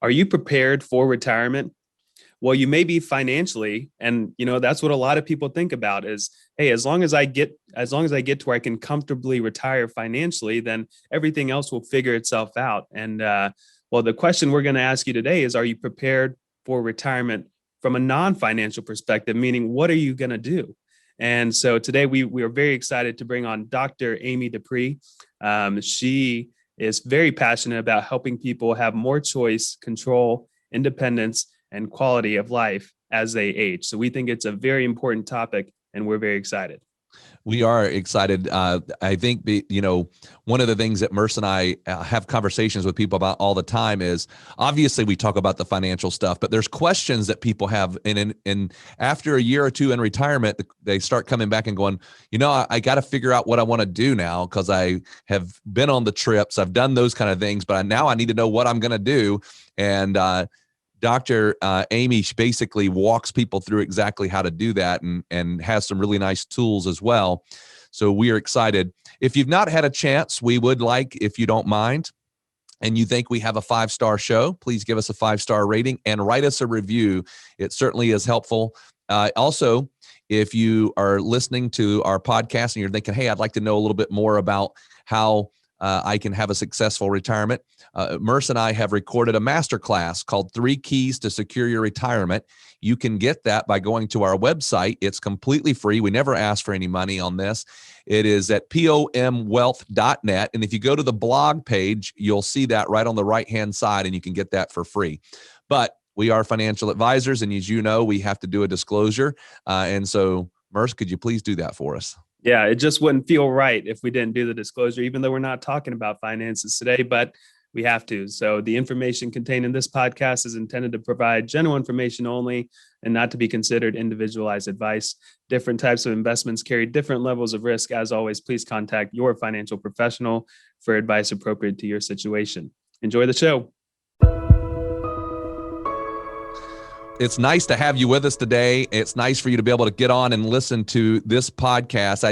Are you prepared for retirement? Well, you may be financially, and that's what a lot of people think about is, hey, as long as I get to where I can comfortably retire financially, then everything else will figure itself out. And well, the question we're going to ask you today is, are you prepared for retirement from a non-financial perspective? Meaning, what are you going to do? And so today we are very excited to bring on Dr. Amy Dupree. She is very passionate about helping people have more choice, control, independence, and quality of life as they age. So we think it's a very important topic, and we're very excited. We are excited. I think, one of the things that Merce and I have conversations with people about all the time is, obviously we talk about the financial stuff, but there's questions that people have. And after a year or two in retirement, they start coming back and going, I got to figure out what I want to do now, because I have been on the trips. I've done those kind of things, but now I need to know what I'm going to do. And Dr. Amy basically walks people through exactly how to do that, and has some really nice tools as well. So we are excited. If you've not had a chance, we would like, if you don't mind, and you think we have a 5-star show, please give us a 5-star rating and write us a review. It certainly is helpful. Also, if you are listening to our podcast and you're thinking, hey, I'd like to know a little bit more about how I can have a successful retirement, Merce and I have recorded a masterclass called 3 Keys to Secure Your Retirement. You can get that by going to our website. It's completely free. We never ask for any money on this. It is at pomwealth.net. And if you go to the blog page, you'll see that right on the right-hand side, and you can get that for free. But we are financial advisors, and as you know, we have to do a disclosure. And so, Merce, could you please do that for us? Yeah, it just wouldn't feel right if we didn't do the disclosure, even though we're not talking about finances today, but we have to. So the information contained in this podcast is intended to provide general information only and not to be considered individualized advice. Different types of investments carry different levels of risk. As always, please contact your financial professional for advice appropriate to your situation. Enjoy the show. It's nice to have you with us today. It's nice for you to be able to get on and listen to this podcast.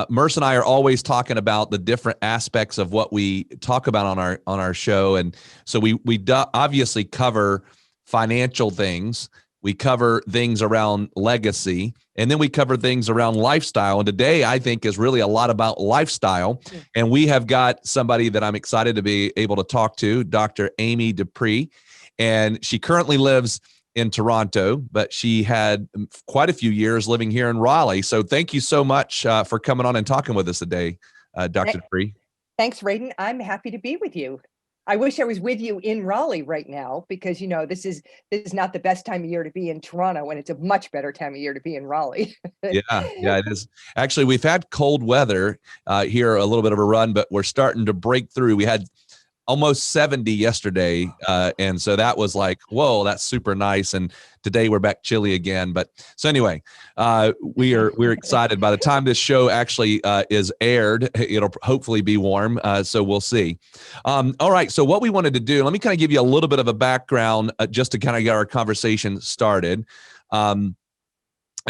Merce and I are always talking about the different aspects of what we talk about on our show, and so we obviously cover financial things. We cover things around legacy, and then we cover things around lifestyle. And today, I think, is really a lot about lifestyle. And we have got somebody that I'm excited to be able to talk to, Dr. Amy Dupree, and she currently lives in Toronto, but she had quite a few years living here in Raleigh. So thank you so much for coming on and talking with us today, Dr. Dupree. Thanks, Radon. I'm happy to be with you. I wish I was with you in Raleigh right now, because this is not the best time of year to be in Toronto, and it's a much better time of year to be in Raleigh. Yeah, it is. Actually, we've had cold weather here, a little bit of a run, but we're starting to break through. We had almost 70 yesterday. And so that was like, whoa, that's super nice. And today we're back chilly again. But so anyway, we're excited. By the time this show actually is aired, it'll hopefully be warm. So we'll see. All right. So what we wanted to do, let me kind of give you a little bit of a background just to kind of get our conversation started. And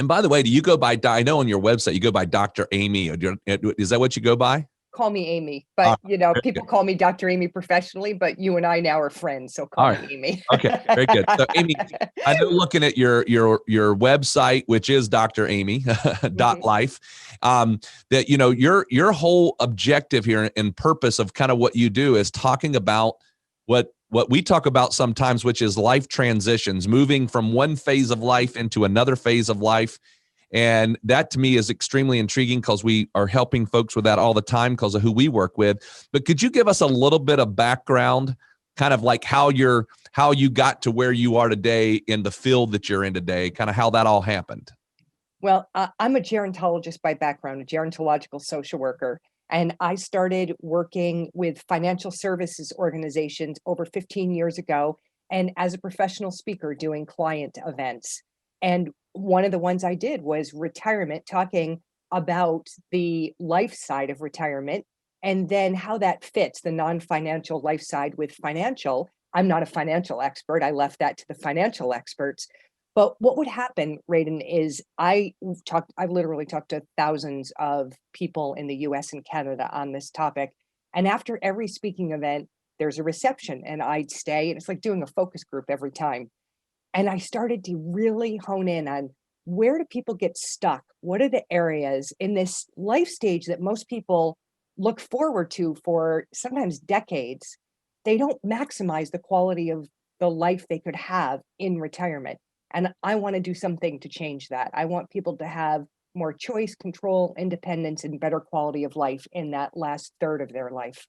by the way, do you go by, I know on your website, you go by Dr. Amy. Is that what you go by? Call me Amy, but people call me Dr. Amy professionally, but you and I now are friends, so call me Amy. Okay, very good. So Amy, I know, looking at your website, which is dramy.life, that your whole objective here and purpose of kind of what you do is talking about what we talk about sometimes, which is life transitions, moving from one phase of life into another phase of life. And that to me is extremely intriguing, because we are helping folks with that all the time because of who we work with. But could you give us a little bit of background, kind of like how you got to where you are today in the field that you're in today, kind of how that all happened? Well, I'm a gerontologist by background, a gerontological social worker. And I started working with financial services organizations over 15 years ago, and as a professional speaker doing client events. And one of the ones I did was retirement, talking about the life side of retirement, and then how that fits the non-financial life side with financial. I'm not a financial expert. I left that to the financial experts. But what would happen, Radon, is I've literally talked to thousands of people in the US and Canada on this topic. And after every speaking event, there's a reception and I'd stay, and it's like doing a focus group every time. And I started to really hone in on where do people get stuck? What are the areas in this life stage that most people look forward to for sometimes decades? They don't maximize the quality of the life they could have in retirement. And I want to do something to change that. I want people to have more choice, control, independence, and better quality of life in that last third of their life.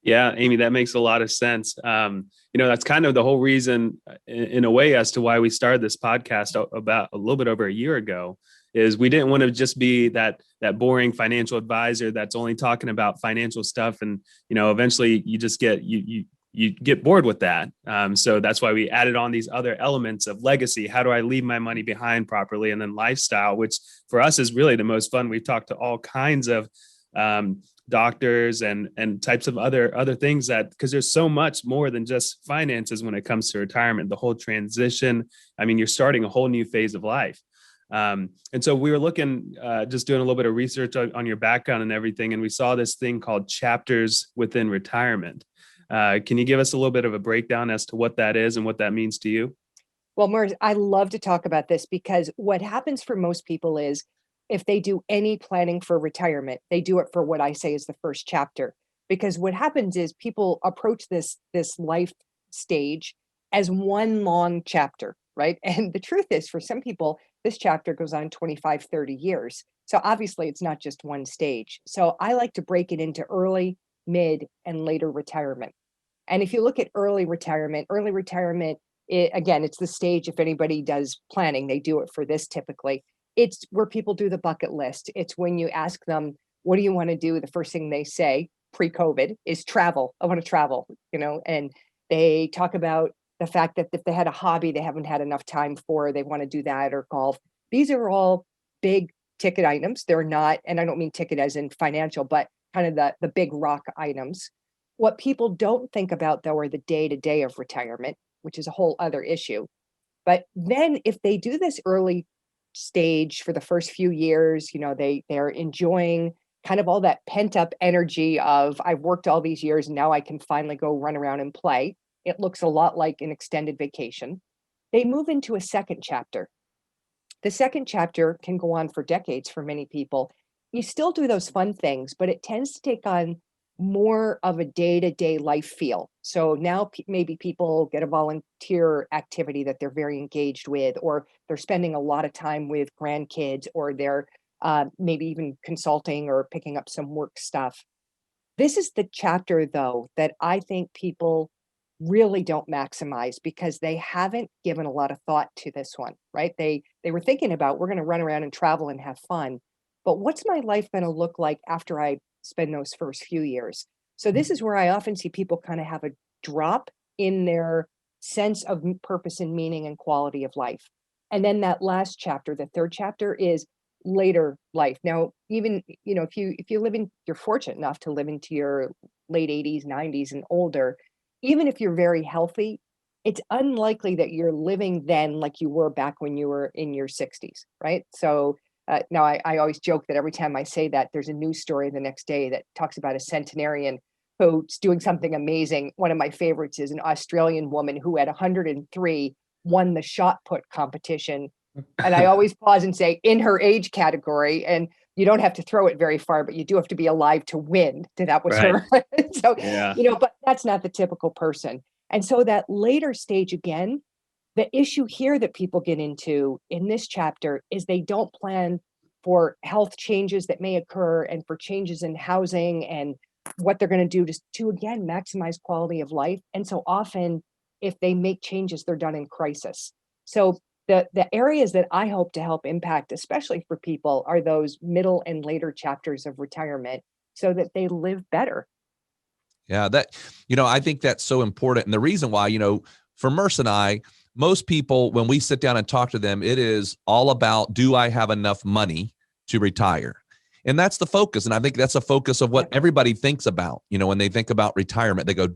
Yeah, Amy, that makes a lot of sense. That's kind of the whole reason, in a way, as to why we started this podcast about a little bit over a year ago. Is we didn't want to just be that boring financial advisor that's only talking about financial stuff, and eventually you just you get bored with that. So that's why we added on these other elements of legacy. How do I leave my money behind properly, and then lifestyle, which for us is really the most fun. We've talked to all kinds of doctors and types of other things, that because there's so much more than just finances when it comes to retirement, the whole transition. I mean, you're starting a whole new phase of life. And so we were looking, just doing a little bit of research on your background and everything, and we saw this thing called chapters within retirement. Can you give us a little bit of a breakdown as to what that is and what that means to you? Well, Morris, I love to talk about this because what happens for most people is if they do any planning for retirement, they do it for what I say is the first chapter. Because what happens is people approach this life stage as one long chapter, right? And the truth is, for some people, this chapter goes on 25, 30 years. So obviously it's not just one stage. So I like to break it into early, mid, and later retirement. And if you look at early retirement, again, it's the stage, if anybody does planning, they do it for this typically. It's where people do the bucket list. It's when you ask them, what do you want to do? The first thing they say pre-COVID is travel. I want to travel, and they talk about the fact that if they had a hobby they haven't had enough time for, they want to do that, or golf. These are all big ticket items. They're not, and I don't mean ticket as in financial, but kind of the big rock items. What people don't think about, though, are the day-to-day of retirement, which is a whole other issue. But then if they do this early stage for the first few years, they're enjoying kind of all that pent up energy of, I've worked all these years, now I can finally go run around and play. It looks a lot like an extended vacation. They move into a second chapter. The second chapter can go on for decades for many people. You still do those fun things, but it tends to take on more of a day-to-day life feel. So now maybe people get a volunteer activity that they're very engaged with, or they're spending a lot of time with grandkids, or they're maybe even consulting or picking up some work stuff. This is the chapter, though, that I think people really don't maximize because they haven't given a lot of thought to this one, right? They were thinking about, we're going to run around and travel and have fun, but what's my life going to look like after I spend those first few years? So this is where I often see people kind of have a drop in their sense of purpose and meaning and quality of life. And then that last chapter, the third chapter, is later life. Now, even, if you're fortunate enough to live into your late 80s, 90s and older, even if you're very healthy, it's unlikely that you're living then like you were back when you were in your 60s, right? So now I always joke that every time I say that, there's a news story the next day that talks about a centenarian who's doing something amazing. One of my favorites is an Australian woman who at 103 won the shot put competition. And I always pause and say, in her age category, and you don't have to throw it very far, but you do have to be alive to win. That was Right. her. So, Yeah. but that's not the typical person. And so that later stage, again, the issue here that people get into in this chapter is they don't plan for health changes that may occur, and for changes in housing and what they're going to do to again maximize quality of life. And so often, if they make changes, they're done in crisis. So the areas that I hope to help impact, especially for people, are those middle and later chapters of retirement, so that they live better. Yeah, I think that's so important. And the reason why, for Merce and I, most people, when we sit down and talk to them, it is all about, do I have enough money to retire? And that's the focus. And I think that's a focus of what everybody thinks about, when they think about retirement. They go,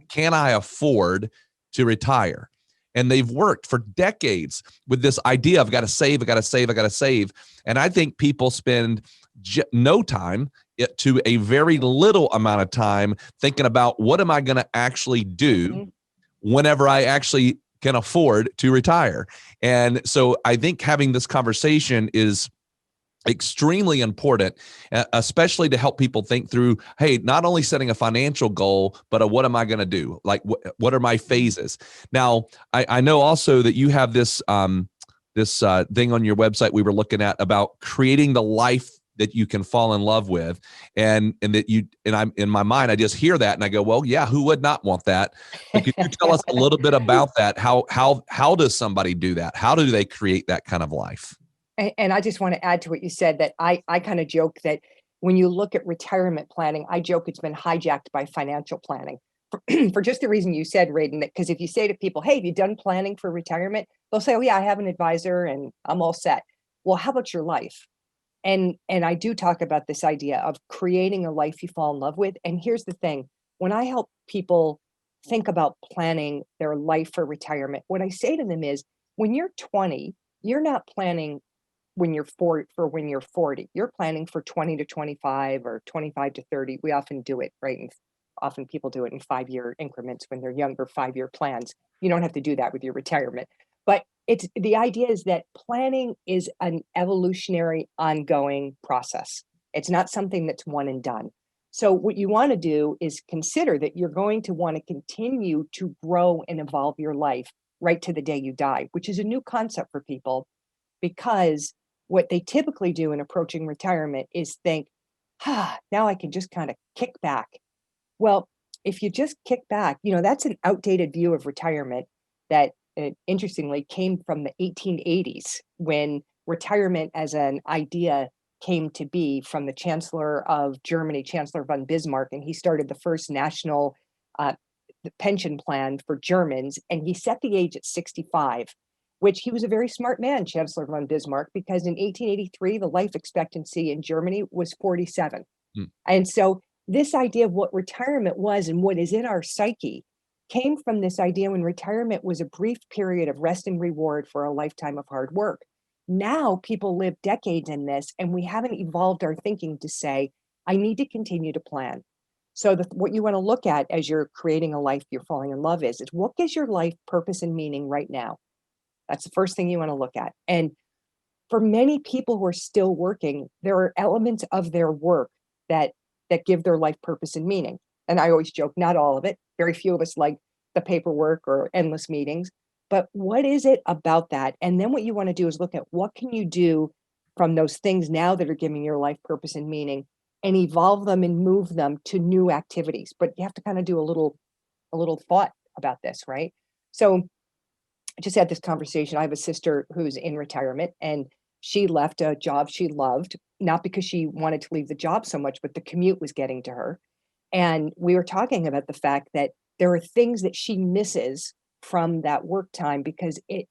can I afford to retire? And they've worked for decades with this idea of, I got to save. And I think people spend no time, it to a very little amount of time thinking about what am I going to actually do whenever I actually can afford to retire. And so I think having this conversation is extremely important, especially to help people think through, hey, not only setting a financial goal, but what am I going to do? Like, what are my phases? Now, I know also that you have this thing on your website we were looking at about creating the life that you can fall in love with, and that you, and I'm in my mind, I just hear that and I go, well, yeah, who would not want that? But could you tell us a little bit about that? How does somebody do that? How do they create that kind of life? And I just want to add to what you said, that I kind of joke that when you look at retirement planning, I joke it's been hijacked by financial planning for just the reason you said, Radon, that because if you say to people, hey, have you done planning for retirement? They'll say, oh yeah, I have an advisor and I'm all set. Well, how about your life? And I do talk about this idea of creating a life you fall in love with. And here's the thing, when I help people think about planning their life for retirement, what I say to them is, when you're 20, you're not planning when you're 40 for when you're 40. You're planning for 20 to 25 or 25 to 30. We often do it, right? And often people do it in 5-year increments when they're younger, 5-year plans. You don't have to do that with your retirement. But it's the idea is that planning is an evolutionary ongoing process. It's not something that's one and done. So what you want to do is consider that you're going to want to continue to grow and evolve your life right to the day you die, which is a new concept for people, because what they typically do in approaching retirement is think, now I can just kind of kick back. Well, if you just kick back, that's an outdated view of retirement that interestingly came from the 1880s, when retirement as an idea came to be from the Chancellor of Germany, Chancellor von Bismarck, and he started the first national pension plan for Germans, and he set the age at 65, which he was a very smart man, Chancellor von Bismarck, because in 1883, the life expectancy in Germany was 47. And so this idea of what retirement was and what is in our psyche came from this idea when retirement was a brief period of rest and reward for a lifetime of hard work. Now people live decades in this, and we haven't evolved our thinking to say, I need to continue to plan. So what you want to look at as you're creating a life you're falling in love is what gives your life purpose and meaning right now? That's the first thing you want to look at. And for many people who are still working, there are elements of their work that give their life purpose and meaning. And I always joke, not all of it. Very few of us like the paperwork or endless meetings. But what is it about that? And then what you want to do is look at what can you do from those things now that are giving your life purpose and meaning, and evolve them and move them to new activities. But you have to kind of do a little thought about this, right? So I just had this conversation. I have a sister who's in retirement, and she left a job she loved, not because she wanted to leave the job so much, but the commute was getting to her. And we were talking about the fact that there are things that she misses from that work time because it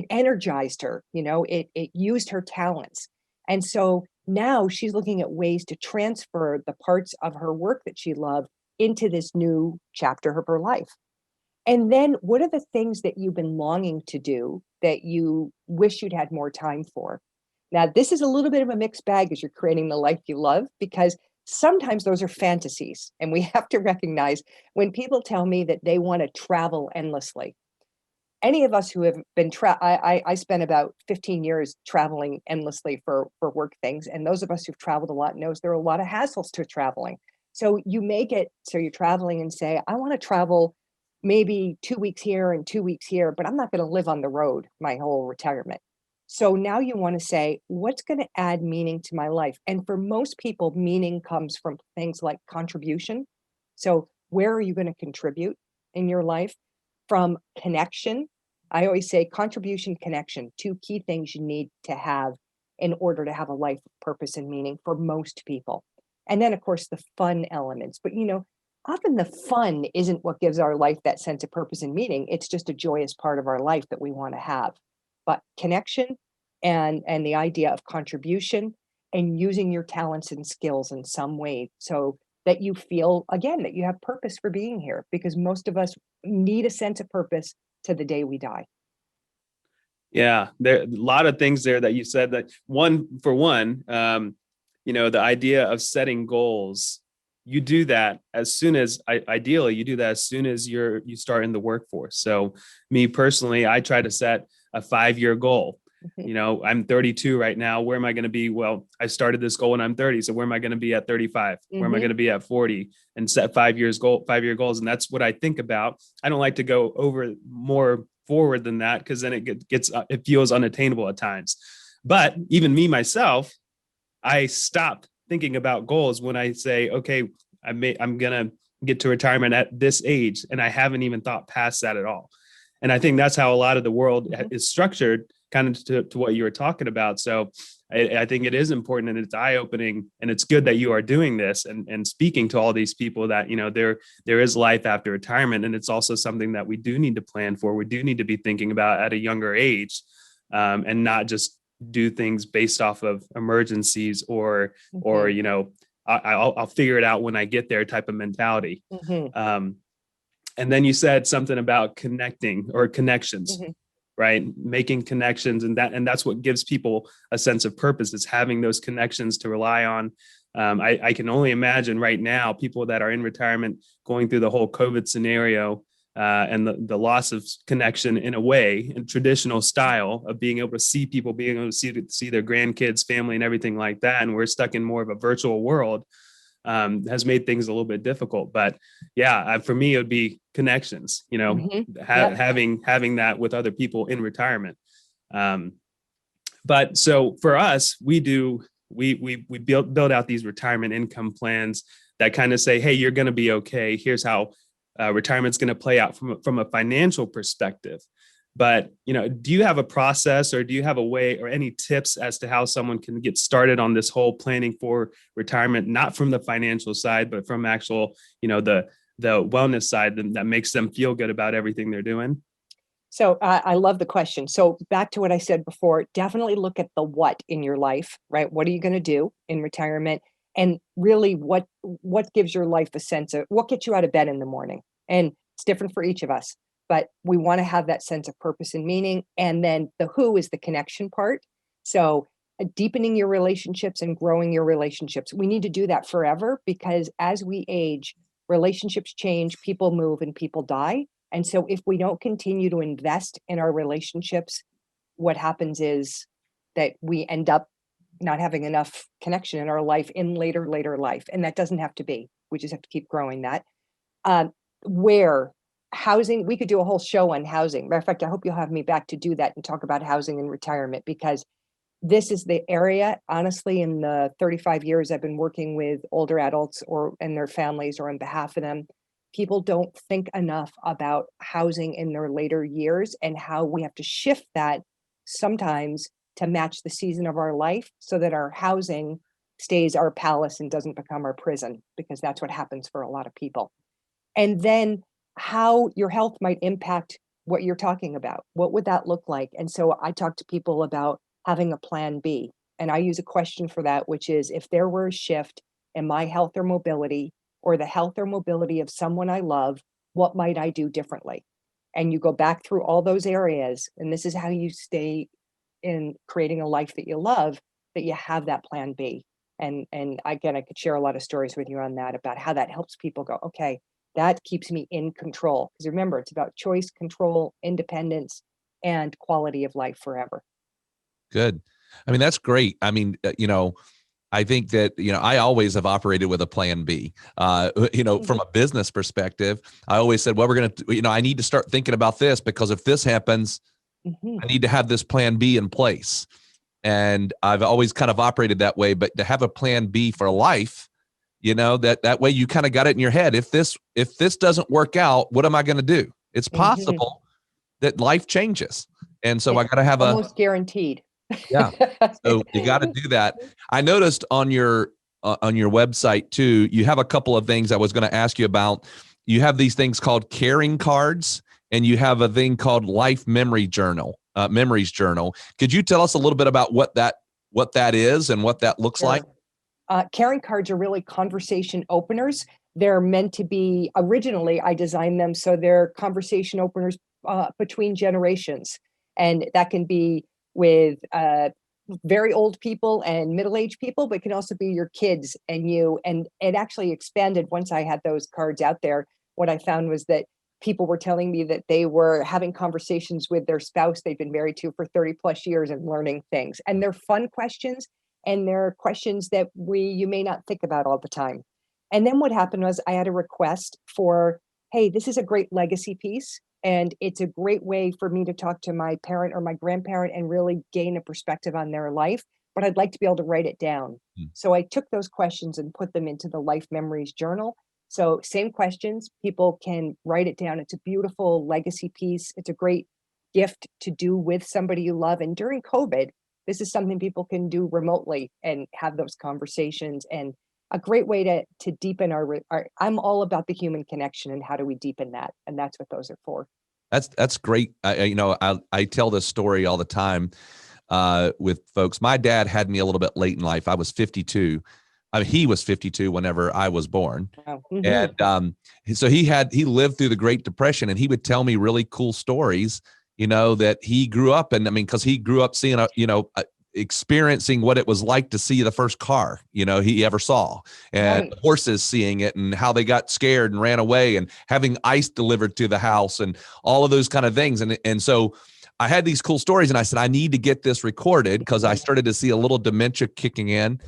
energized her, it used her talents. And so now she's looking at ways to transfer the parts of her work that she loved into this new chapter of her life. And then what are the things that you've been longing to do that you wish you'd had more time for? Now, this is a little bit of a mixed bag as you're creating the life you love, because sometimes those are fantasies. And we have to recognize when people tell me that they want to travel endlessly. Any of us who have been, I spent about 15 years traveling endlessly for work things. And those of us who've traveled a lot knows there are a lot of hassles to traveling. So you make it so you're traveling and say, I want to travel maybe 2 weeks here and 2 weeks here, but I'm not going to live on the road my whole retirement. So now you want to say, what's going to add meaning to my life? And for most people, meaning comes from things like contribution. So where are you going to contribute in your life? From connection. I always say contribution, connection, 2 key things you need to have in order to have a life of purpose and meaning for most people. And then, of course, the fun elements. But, often the fun isn't what gives our life that sense of purpose and meaning. It's just a joyous part of our life that we want to have. But connection and the idea of contribution and using your talents and skills in some way so that you feel, again, that you have purpose for being here, because most of us need a sense of purpose to the day we die. Yeah, there are a lot of things there that you said. That one, the idea of setting goals, you do that as soon as, ideally, you do that as soon as you start in the workforce. So me personally, I try to set a 5-year goal. I'm 32 right now. Where am I going to be? Well, I started this goal when I'm 30. So where am I going to be at 35? Where am I going to be at 40? And set 5 year goals. And that's what I think about. I don't like to go over more forward than that, because then it feels unattainable at times. But even me, myself, I stop thinking about goals when I say, okay, I'm going to get to retirement at this age. And I haven't even thought past that at all. And I think that's how a lot of the world is structured, kind of to what you were talking about. So I think it is important, and it's eye-opening, and it's good that you are doing this and speaking to all these people that, there is life after retirement. And it's also something that we do need to plan for. We do need to be thinking about at a younger age, and not just do things based off of emergencies or I'll figure it out when I get there type of mentality. And then you said something about connecting or connections, right? Making connections, and that's what gives people a sense of purpose, is having those connections to rely on. I can only imagine right now people that are in retirement going through the whole COVID scenario, and the loss of connection in a way, in traditional style of being able to see people, being able to see their grandkids, family, and everything like that. And we're stuck in more of a virtual world, has made things a little bit difficult. But yeah, for me, it would be connections, having that with other people in retirement. But so for us, we build out these retirement income plans that kind of say, hey, you're going to be okay. Here's how retirement's going to play out from a financial perspective. But, do you have a process, or do you have a way, or any tips as to how someone can get started on this whole planning for retirement, not from the financial side, but from actual, the wellness side that makes them feel good about everything they're doing? So I love the question. So back to what I said before, definitely look at the what in your life, right? What are you going to do in retirement? And really what gives your life a sense of what gets you out of bed in the morning? And it's different for each of us, but we want to have that sense of purpose and meaning. And then the who is the connection part. So deepening your relationships and growing your relationships. We need to do that forever, because as we age, relationships change, people move, and people die. And so if we don't continue to invest in our relationships, what happens is that we end up not having enough connection in our life in later life. And that doesn't have to be. We just have to keep growing that. Where housing, we could do a whole show on housing. Matter of fact, I hope you'll have me back to do that and talk about housing and retirement, because this is the area, honestly, in the 35 years I've been working with older adults and their families, or on behalf of them, people don't think enough about housing in their later years, and how we have to shift that sometimes to match the season of our life, so that our housing stays our palace and doesn't become our prison, because that's what happens for a lot of people. And then how your health might impact what you're talking about. What would that look like? And so I talk to people about having a plan B. And I use a question for that, which is, if there were a shift in my health or mobility, or the health or mobility of someone I love, what might I do differently? And you go back through all those areas, and this is how you stay in creating a life that you love, that you have that plan B. And again, I could share a lot of stories with you on that, about how that helps people go, okay, that keeps me in control. Because remember, it's about choice, control, independence, and quality of life forever. Good. I mean, that's great. I mean, I think that, I always have operated with a plan B. From a business perspective, I always said, well, we're going to, I need to start thinking about this, because if this happens, I need to have this plan B in place. And I've always kind of operated that way. But to have a plan B for life, that way you kind of got it in your head. If this doesn't work out, what am I going to do? It's possible that life changes. And so I got to have almost guaranteed. Yeah. So you got to do that. I noticed on your website too, you have a couple of things I was going to ask you about. You have these things called caring cards, and you have a thing called Life Memories Journal. Could you tell us a little bit about what that is and what that looks like? Caring cards are really conversation openers. They're meant to be, originally I designed them so they're conversation openers between generations. And that can be with very old people and middle-aged people, but it can also be your kids and you. And it actually expanded once I had those cards out there. What I found was that people were telling me that they were having conversations with their spouse they've been married to for 30 plus years and learning things. And they're fun questions, and they're questions that you may not think about all the time. And then what happened was I had a request for, hey, this is a great legacy piece. And it's a great way for me to talk to my parent or my grandparent and really gain a perspective on their life. But I'd like to be able to write it down. Mm. So I took those questions and put them into the Life Memories Journal. So same questions, people can write it down. It's a beautiful legacy piece. It's a great gift to do with somebody you love. And during COVID, this is something people can do remotely and have those conversations, and a great way to deepen our I'm all about the human connection and how do we deepen that, and that's what those are for. That's great. I tell this story all the time with folks. My dad had me a little bit late in life. I was 52. I mean, he was 52 whenever I was born. Wow. Mhm. And so he lived through the Great Depression, and he would tell me really cool stories, that he grew up in. I mean, because he grew up seeing experiencing what it was like to see the first car, he ever saw, and Right. horses seeing it and how they got scared and ran away, and having ice delivered to the house and all of those kind of things. And so I had these cool stories, and I said, I need to get this recorded because I started to see a little dementia kicking in.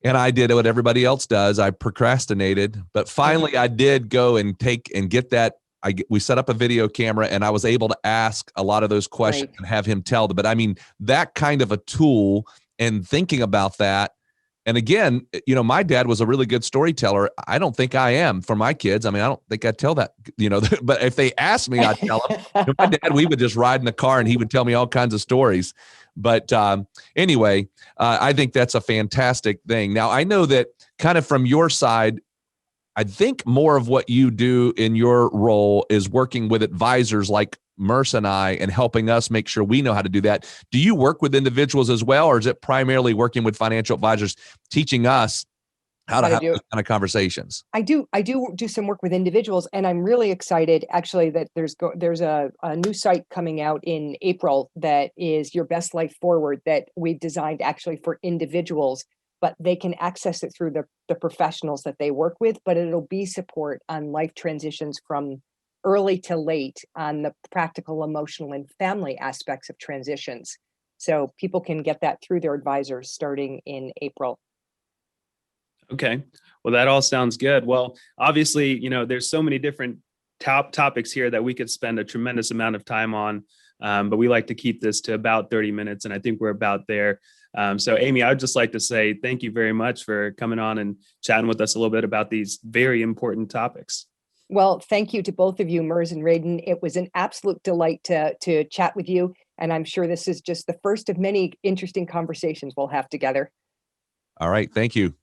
And I did what everybody else does. I procrastinated, but finally I did go and get that. We set up a video camera, and I was able to ask a lot of those questions Right. and have him tell them. But I mean, that kind of a tool and thinking about that. And again, my dad was a really good storyteller. I don't think I am for my kids. I mean, I don't think I'd tell that, but if they asked me, I'd tell them. My dad, we would just ride in the car and he would tell me all kinds of stories. But anyway, I think that's a fantastic thing. Now, I know that kind of from your side, I think more of what you do in your role is working with advisors like Merce and I and helping us make sure we know how to do that. Do you work with individuals as well, or is it primarily working with financial advisors, teaching us how to have those kind of conversations? I do some work with individuals, and I'm really excited actually that there's a new site coming out in April that is Your Best Life Forward that we've designed actually for individuals, but they can access it through the professionals that they work with, but it'll be support on life transitions from early to late on the practical, emotional, and family aspects of transitions. So people can get that through their advisors starting in April. Okay. Well, that all sounds good. Well, obviously, there's so many different topics here that we could spend a tremendous amount of time on. But we like to keep this to about 30 minutes, and I think we're about there. So Amy, I would just like to say thank you very much for coming on and chatting with us a little bit about these very important topics. Well, thank you to both of you, Mers and Radon. It was an absolute delight to chat with you, and I'm sure this is just the first of many interesting conversations we'll have together. All right. Thank you.